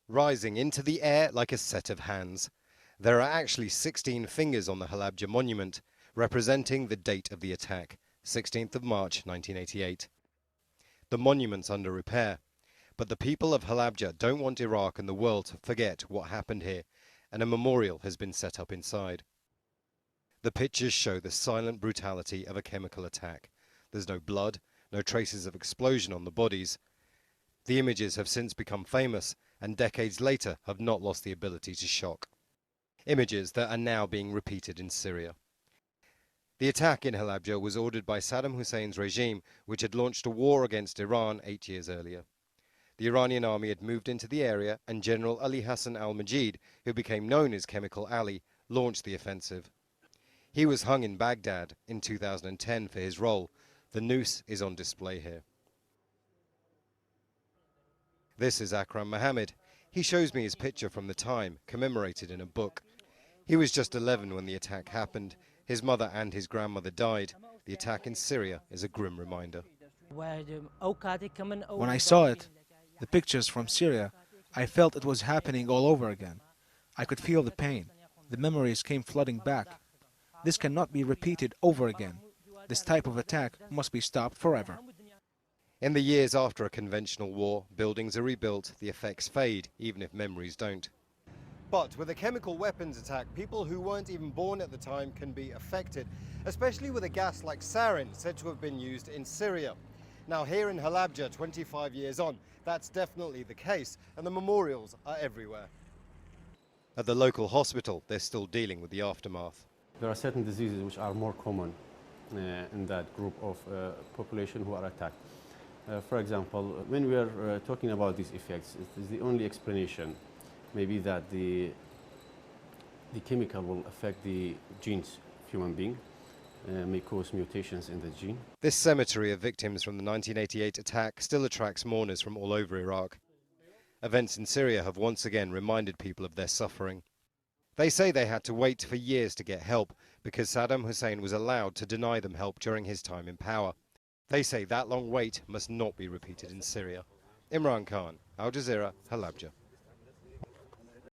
rising into the air like a set of hands. There are actually 16 fingers on the Halabja monument, representing the date of the attack, 16th of March 1988. The monument's under repair, but the people of Halabja don't want Iraq and the world to forget what happened here, and a memorial has been set up inside. The pictures show the silent brutality of a chemical attack. There's no blood, no traces of explosion on the bodies. The images have since become famous, and decades later have not lost the ability to shock. Images that are now being repeated in Syria. The attack in Halabja was ordered by Saddam Hussein's regime, which had launched a war against Iran 8 years earlier. The Iranian army had moved into the area, and General Ali Hassan al-Majid, who became known as Chemical Ali, launched the offensive. He was hung in Baghdad in 2010 for his role. The noose is on display here. This is Akram Mohammed. He shows me his picture from the time, commemorated in a book. He was just 11 when the attack happened. His mother and his grandmother died. The attack in Syria is a grim reminder. When I saw it, the pictures from Syria, I felt it was happening all over again. I could feel the pain. The memories came flooding back. This cannot be repeated over again. This type of attack must be stopped forever. In the years after a conventional war, buildings are rebuilt, the effects fade, even if memories don't. But with a chemical weapons attack, people who weren't even born at the time can be affected, especially with a gas like sarin said to have been used in Syria. Now here in Halabja, 25 years on, that's definitely the case, and the memorials are everywhere. At the local hospital, they're still dealing with the aftermath. There are certain diseases which are more common in that group of population who are attacked. For example, when we are talking about these effects, it is the only explanation maybe that the chemical will affect the genes of human being, may cause mutations in the gene. This cemetery of victims from the 1988 attack still attracts mourners from all over Iraq. Events in Syria have once again reminded people of their suffering. They say they had to wait for years to get help because Saddam Hussein was allowed to deny them help during his time in power. They say that long wait must not be repeated in Syria. Imran Khan, Al Jazeera, Halabja.